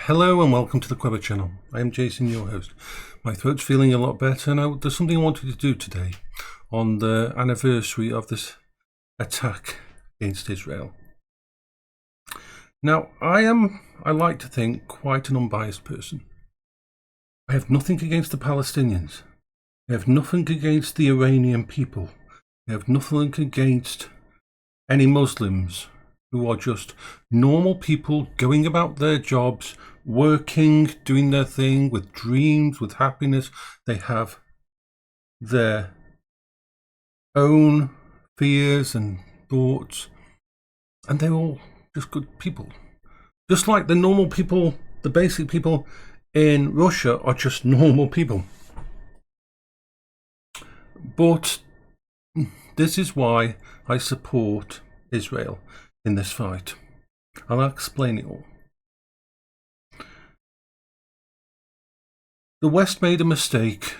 Hello and welcome to the Quibber channel. I am Jason, your host. My throat's feeling a lot better and there's something I wanted to do today on the anniversary of this attack against Israel. Now, I like to think, quite an unbiased person. I have nothing against the Palestinians. I have nothing against the Iranian people. I have nothing against any Muslims who are just normal people going about their jobs, working, doing their thing with dreams, with happiness. They have their own fears and thoughts, and they're all just good people. Just like the normal people, the basic people in Russia are just normal people. But this is why I support Israel in this fight. I'll explain it all. The West made a mistake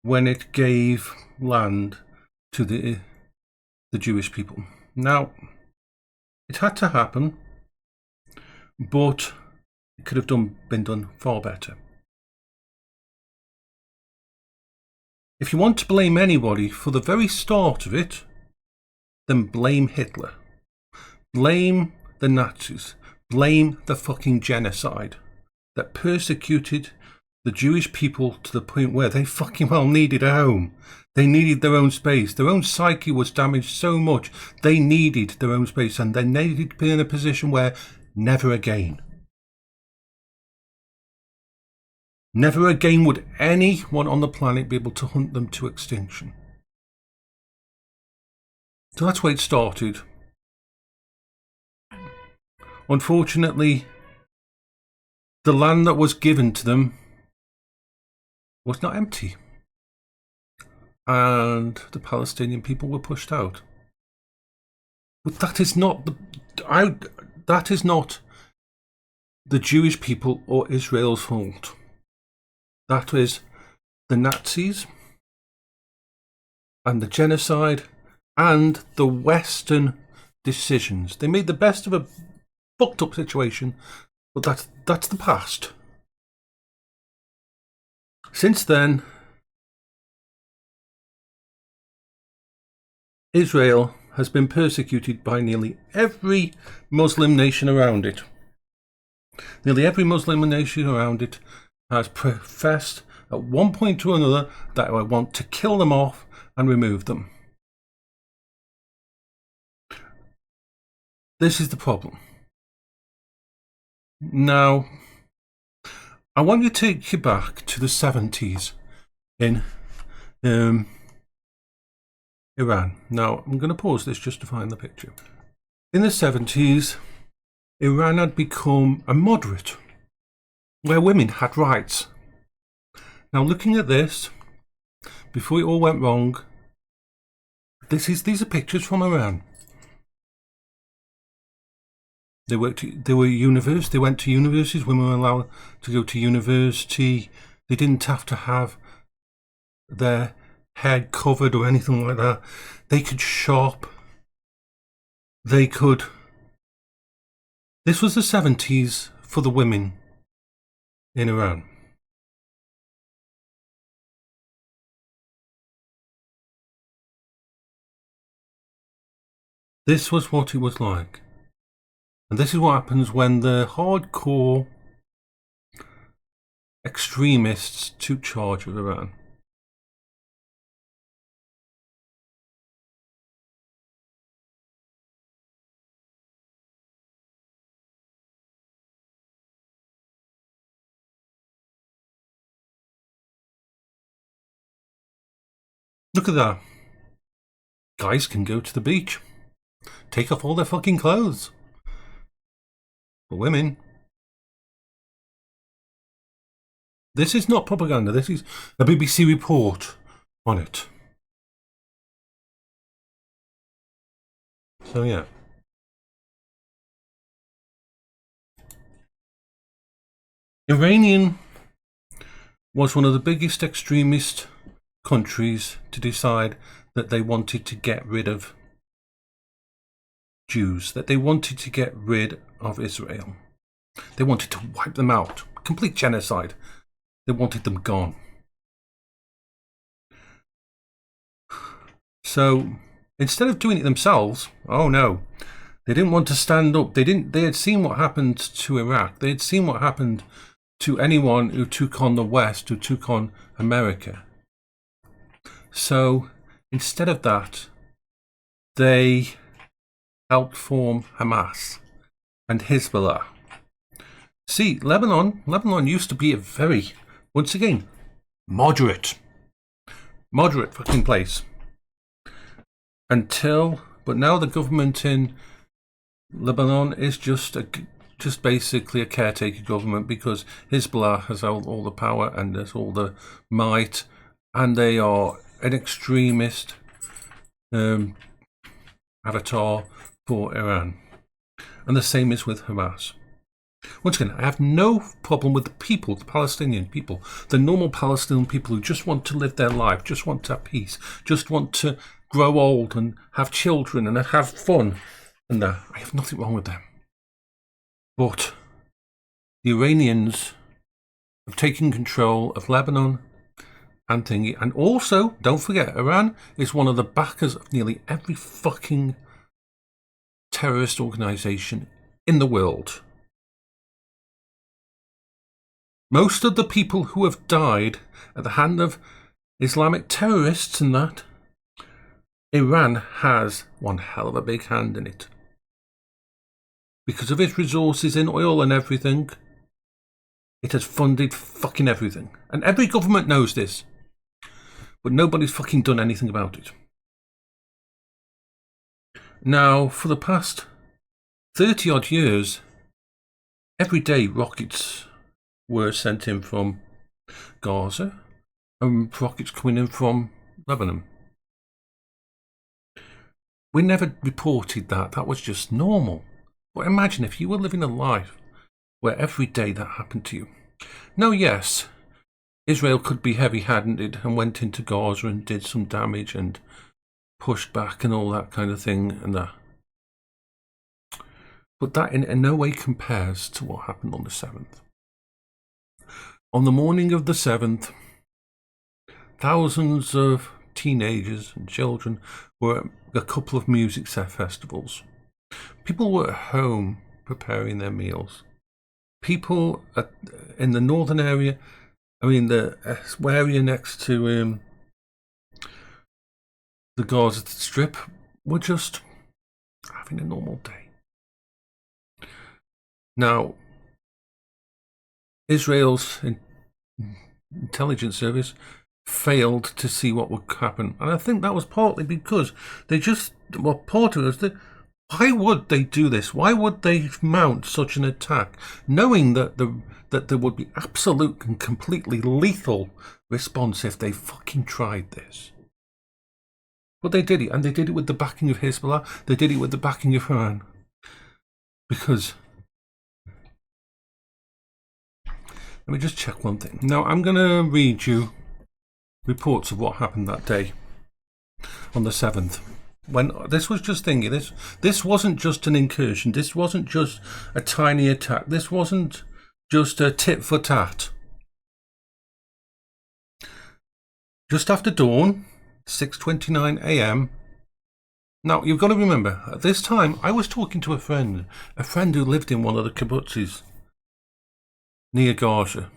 when it gave land to the Jewish people. Now, it had to happen, but it could have been done far better. If you want to blame anybody for the very start of it, then blame Hitler. Blame the Nazis. Blame the fucking genocide that persecuted the Jewish people to the point where they fucking well needed a home. They needed their own space. Their own psyche was damaged so much. They needed their own space, and they needed to be in a position where never again. Never again would anyone on the planet be able to hunt them to extinction. So that's where it started. Unfortunately, the land that was given to them was not empty, and the Palestinian people were pushed out. But that is not the Jewish people or Israel's fault. That is the Nazis and the genocide and the Western decisions. They made the best of a fucked up situation, but that's the past. Since then, Israel has been persecuted by nearly every Muslim nation around it. Nearly every Muslim nation around it has professed at one point or another that I want to kill them off and remove them. This is the problem. Now, I want to take you back to the 70s in Iran. Now, I'm going to pause this just to find the picture. In the 70s, Iran had become a moderate, where women had rights. Now, looking at this, before it all went wrong, these are pictures from Iran. They went to universities. Women were allowed to go to university. They didn't have to have their head covered or anything like that. They could shop. This was the 70s for the women in Iran. This was what it was like. And this is what happens when the hardcore extremists took charge of Iran. Look at that. Guys can go to the beach, take off all their fucking clothes. For women, this is not propaganda. This is a BBC report on it. So yeah. Iranian was one of the biggest extremist countries to decide that they wanted to get rid of Jews, that they wanted to get rid of Israel. They wanted to wipe them out. Complete genocide. They wanted them gone. So instead of doing it themselves, oh no, they didn't want to stand up. They had seen what happened to Iraq. They had seen what happened to anyone who took on the West, who took on America. So instead of that, they helped form Hamas and Hezbollah. See, Lebanon used to be a very, once again, moderate fucking place. But now the government in Lebanon is just basically a caretaker government, because Hezbollah has all the power and there's all the might, and they are an extremist avatar for Iran. And the same is with Hamas. Once again, I have no problem with the people, the Palestinian people, the normal Palestinian people who just want to live their life, just want to have peace, just want to grow old and have children and have fun. And I have nothing wrong with them. But the Iranians have taken control of Lebanon and thingy. And also, don't forget, Iran is one of the backers of nearly every fucking terrorist organisation in the world. Most of the people who have died at the hand of Islamic terrorists and that, Iran has one hell of a big hand in it. Because of its resources in oil and everything, it has funded fucking everything. And every government knows this. But nobody's fucking done anything about it. Now, for the past 30 odd years, every day rockets were sent in from Gaza and rockets coming in from Lebanon. We never reported that. That was just normal. But imagine if you were living a life where every day that happened to you. Now, yes, Israel could be heavy-handed and went into Gaza and did some damage and pushed back and all that kind of thing and that. But that in no way compares to what happened on the 7th. On the morning of the 7th, thousands of teenagers and children were at a couple of music festivals. People were at home preparing their meals. People in the northern area, the area next to the Gaza Strip, were just having a normal day. Now, Israel's intelligence service failed to see what would happen. And I think that was partly because part of it was that, why would they do this? Why would they mount such an attack, knowing that there would be absolute and completely lethal response if they fucking tried this? But they did it, and they did it with the backing of Hezbollah. They did it with the backing of Iran. Because, let me just check one thing. Now, I'm going to read you reports of what happened that day on the 7th. When this was just thinking, this wasn't just an incursion. This wasn't just a tiny attack. This wasn't just a tit for tat. Just after dawn, 6:29 a.m. Now, you've got to remember, at this time, I was talking to a friend who lived in one of the kibbutzes near Gaza.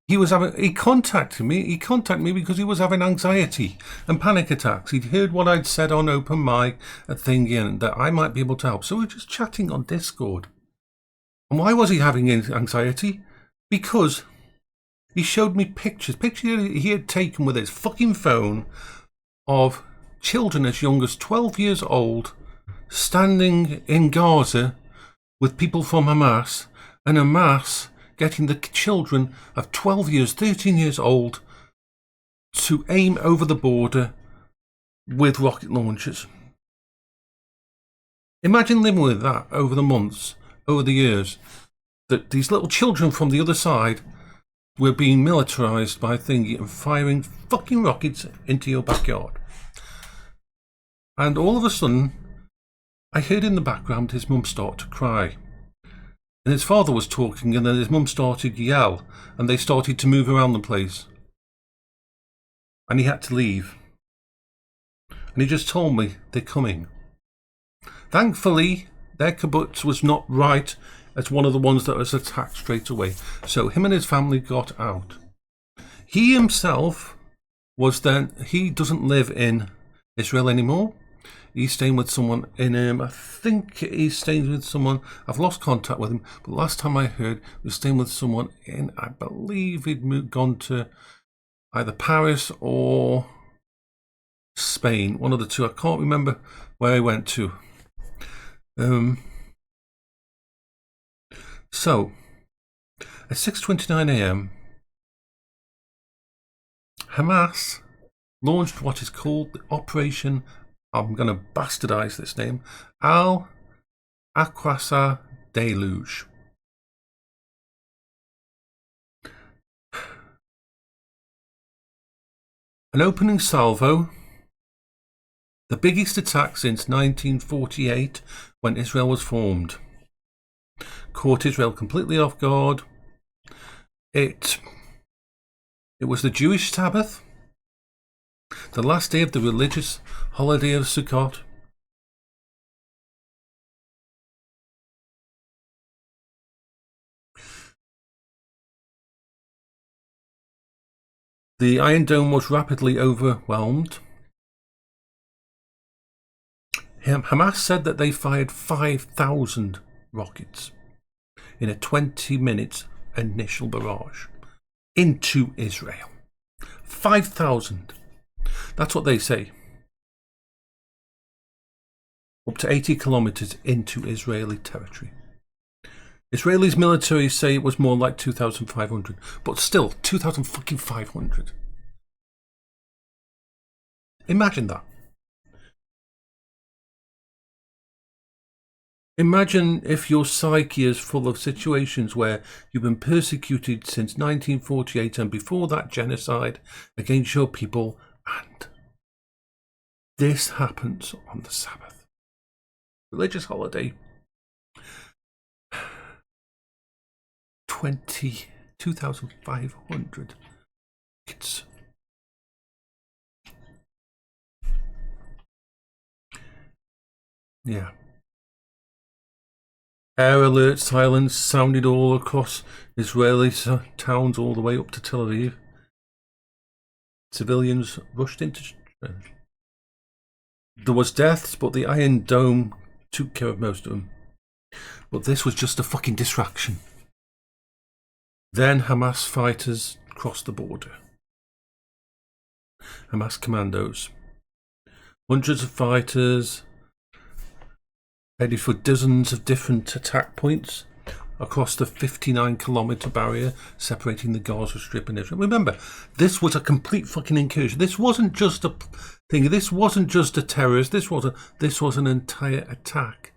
He contacted me because he was having anxiety and panic attacks. He'd heard what I'd said on open mic, a thing, and that I might be able to help. So we were just chatting on Discord. And why was he having anxiety? Because he showed me pictures he had taken with his fucking phone of children as young as 12 years old standing in Gaza with people from Hamas, and Hamas getting the children of 12 years, 13 years old to aim over the border with rocket launchers. Imagine living with that over the months, over the years, that these little children from the other side were being militarised by thingy and firing fucking rockets into your backyard. And all of a sudden, I heard in the background his mum start to cry. And his father was talking, and then his mum started to yell, and they started to move around the place. And he had to leave. And he just told me, they're coming. Thankfully, their kibbutz was not right as one of the ones that was attacked straight away. So him and his family got out. He himself was then, he doesn't live in Israel anymore. He's staying with someone in, I think he's staying with someone, I've lost contact with him, but last time I heard, he was staying with someone in, I believe he'd gone to either Paris or Spain, one of the two. I can't remember where he went to. So, at 6:29 a.m., Hamas launched what is called the Operation, I'm going to bastardize this name, Al-Aqsa Deluge. An opening salvo, the biggest attack since 1948 when Israel was formed. Caught Israel completely off guard. It was the Jewish Sabbath, the last day of the religious holiday of Sukkot. The Iron Dome was rapidly overwhelmed. Hamas said that they fired 5,000 rockets in a 20-minute initial barrage into Israel. 5,000. That's what they say. Up to 80 kilometers into Israeli territory. Israeli's military say it was more like 2,500, but still 2,500. Imagine that. Imagine if your psyche is full of situations where you've been persecuted since 1948 and before that genocide against your people, and this happens on the Sabbath. Religious holiday. 2,500. It's yeah. Air alert silence sounded all across Israeli towns all the way up to Tel Aviv. Civilians rushed into. There was deaths, but the Iron Dome took care of most of them. But this was just a fucking distraction. Then Hamas fighters crossed the border. Hamas commandos. Hundreds of fighters headed for dozens of different attack points across the 59-kilometer barrier separating the Gaza Strip and Israel. Remember, this was a complete fucking incursion. This wasn't just a thing. This wasn't just a terrorist. This was an entire attack.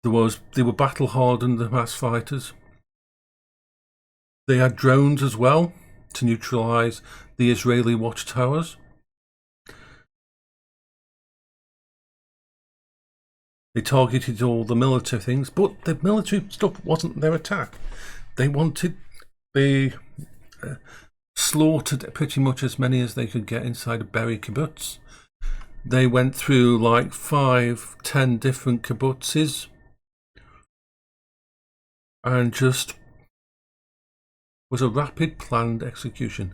They were battle hardened, the Hamas fighters. They had drones as well to neutralize the Israeli watchtowers. They targeted all the military things, but the military stuff wasn't their attack. They slaughtered pretty much as many as they could get inside of Berry kibbutz. They went through like 5-10 different kibbutzes and just was a rapid planned execution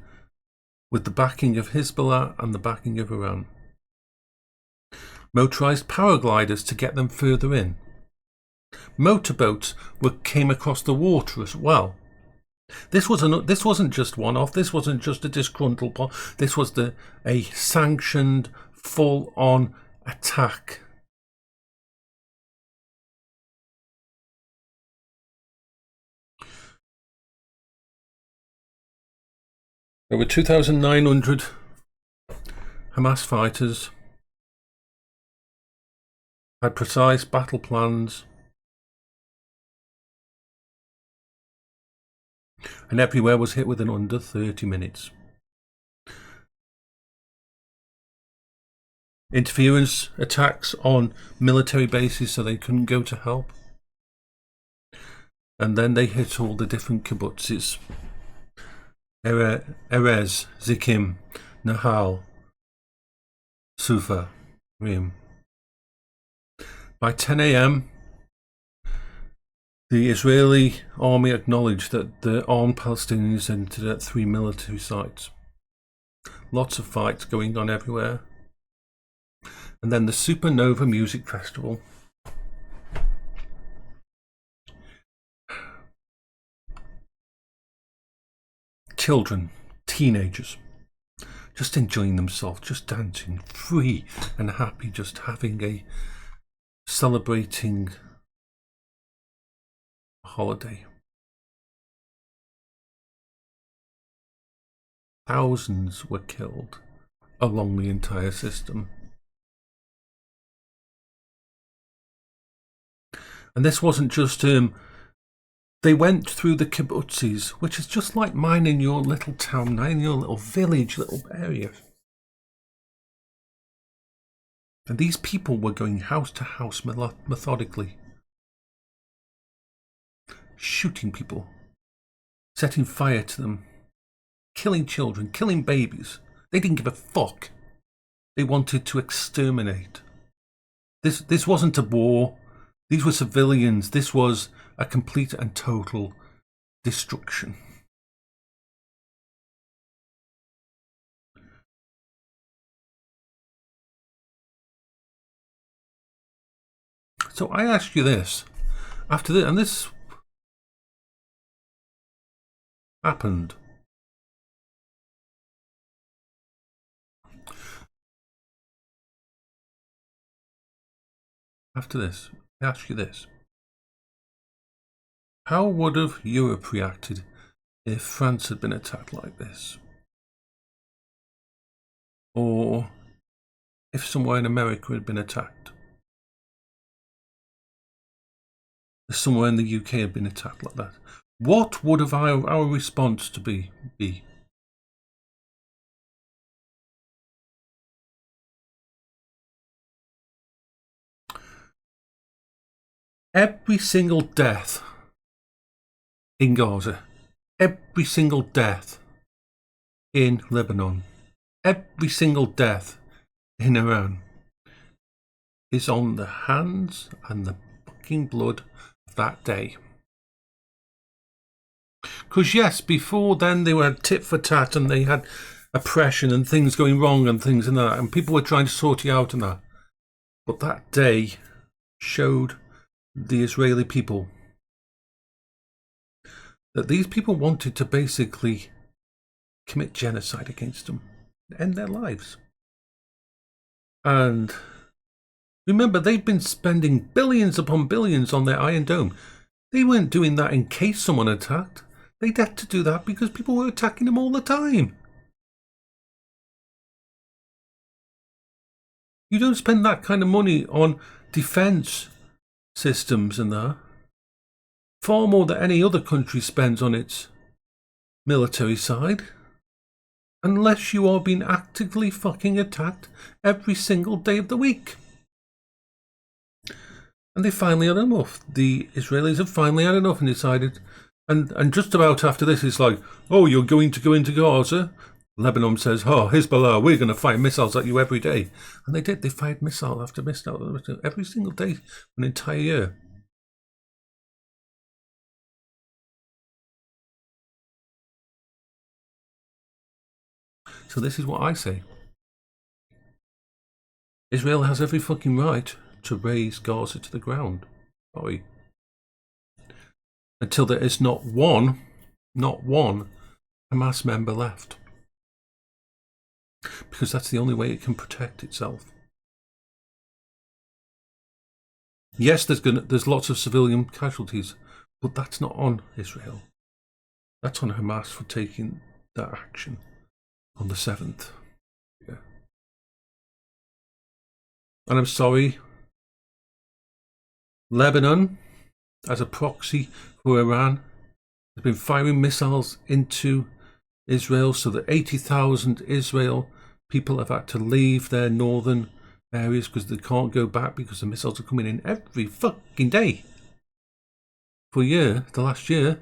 with the backing of Hezbollah and the backing of Iran. Motorized paragliders to get them further in. Motorboats came across the water as well. This wasn't just one-off. This wasn't just a disgruntled part. This was a sanctioned, full-on attack. There were 2,900 Hamas fighters. Had precise battle plans, and everywhere was hit within under 30 minutes. interference attacks on military bases so they couldn't go to help. And then they hit all the different kibbutzes. Erez, Zikim, Nahal, Sufa, Rim. By 10 a.m., the Israeli army acknowledged that the armed Palestinians entered at 3 military sites. Lots of fights going on everywhere. And then the Supernova Music Festival. Children, teenagers, just enjoying themselves, just dancing, free and happy, just having a celebrating holiday. Thousands were killed along the entire system. And this wasn't just they went through the kibbutzes, which is just like mine in your little town, in your little village, little area. And these people were going house to house methodically, shooting people, setting fire to them, killing children, killing babies. They didn't give a fuck. They wanted to exterminate. This wasn't a war. These were civilians. This was a complete and total destruction. So I ask you this, after this, and this happened. After this, I ask you this. How would have Europe reacted if France had been attacked like this? Or if somewhere in America had been attacked? If somewhere in the UK had been attacked like that? What would have our response to be? Every single death in Gaza, every single death in Lebanon, every single death in Iran is on the hands and the fucking blood of that day. Because yes, before then they were tit for tat and they had oppression and things going wrong and things and that, and people were trying to sort it out and that. But that day showed the Israeli people that these people wanted to basically commit genocide against them, end their lives. And remember, they've been spending billions upon billions on their Iron Dome. They weren't doing that in case someone attacked. They'd had to do that because people were attacking them all the time. You don't spend that kind of money on defence systems and that. Far more than any other country spends on its military side. Unless you are being actively fucking attacked every single day of the week. And they finally had enough. The Israelis have finally had enough and decided, and just about after this it's like, oh, you're going to go into Gaza? Lebanon says, oh, Hezbollah, we're going to fire missiles at you every day. And they did. They fired missile after missile every single day for an entire year. So this is what I say. Israel has every fucking right to raise Gaza to the ground. Sorry. Until there is not one Hamas member left. Because that's the only way it can protect itself. Yes, there's lots of civilian casualties, but that's not on Israel. That's on Hamas for taking that action on the 7th. Yeah. And I'm sorry, Lebanon, as a proxy for Iran, has been firing missiles into Israel so that 80,000 Israel people have had to leave their northern areas because they can't go back because the missiles are coming in every fucking day. For a year, the last year,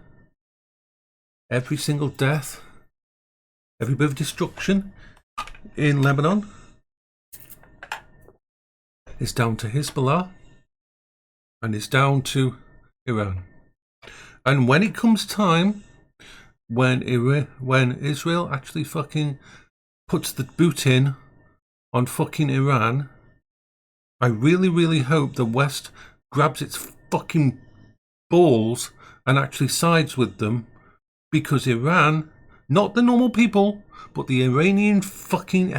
every single death, every bit of destruction in Lebanon is down to Hezbollah and it's down to Iran. And when it comes time, when Israel actually fucking puts the boot in on fucking Iran, I really, really hope the West grabs its fucking balls and actually sides with them, because Iran, not the normal people, but the Iranian fucking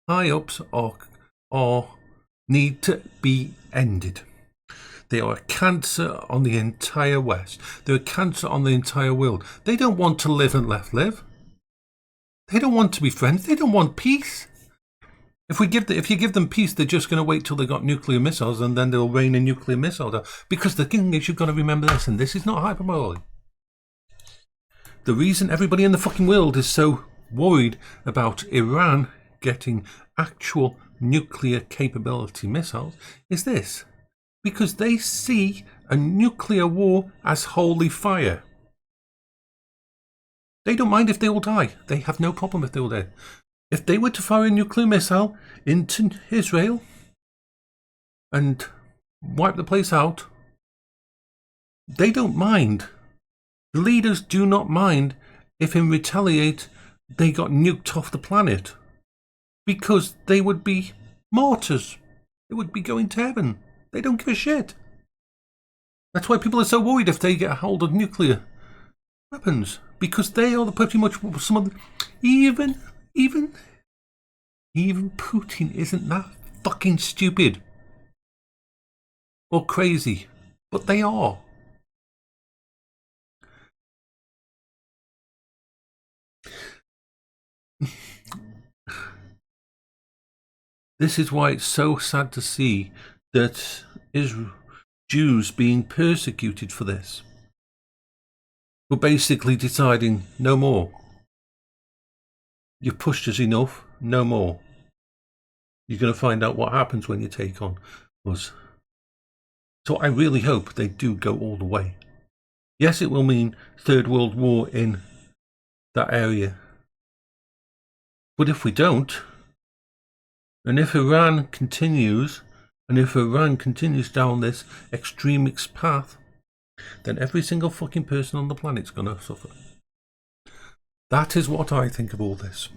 high-ups are need to be ended. They are a cancer on the entire West. They're a cancer on the entire world. They don't want to live and let live. They don't want to be friends. They don't want peace. If you give them peace, they're just going to wait till they got nuclear missiles and then they'll rain a nuclear missile down. Because the thing is, you've got to remember this, and this is not hyperbole. The reason everybody in the fucking world is so worried about Iran getting actual nuclear capability missiles is this. Because they see a nuclear war as holy fire. They don't mind if they all die. They have no problem if they all die. If they were to fire a nuclear missile into Israel and wipe the place out, they don't mind. The leaders do not mind if in retaliate they got nuked off the planet, because they would be martyrs. They would be going to heaven. They don't give a shit. That's why people are so worried if they get a hold of nuclear weapons, because they are pretty much some of the, even Putin isn't that fucking stupid or crazy, but they are. This is why it's so sad to see that Jews being persecuted for this. We're basically deciding no more. You've pushed us enough, no more. You're going to find out what happens when you take on us. So I really hope they do go all the way. Yes, it will mean Third World War in that area. But if we don't, and if Iran continues down this extremist path, then every single fucking person on the planet's going to suffer. That is what I think of all this.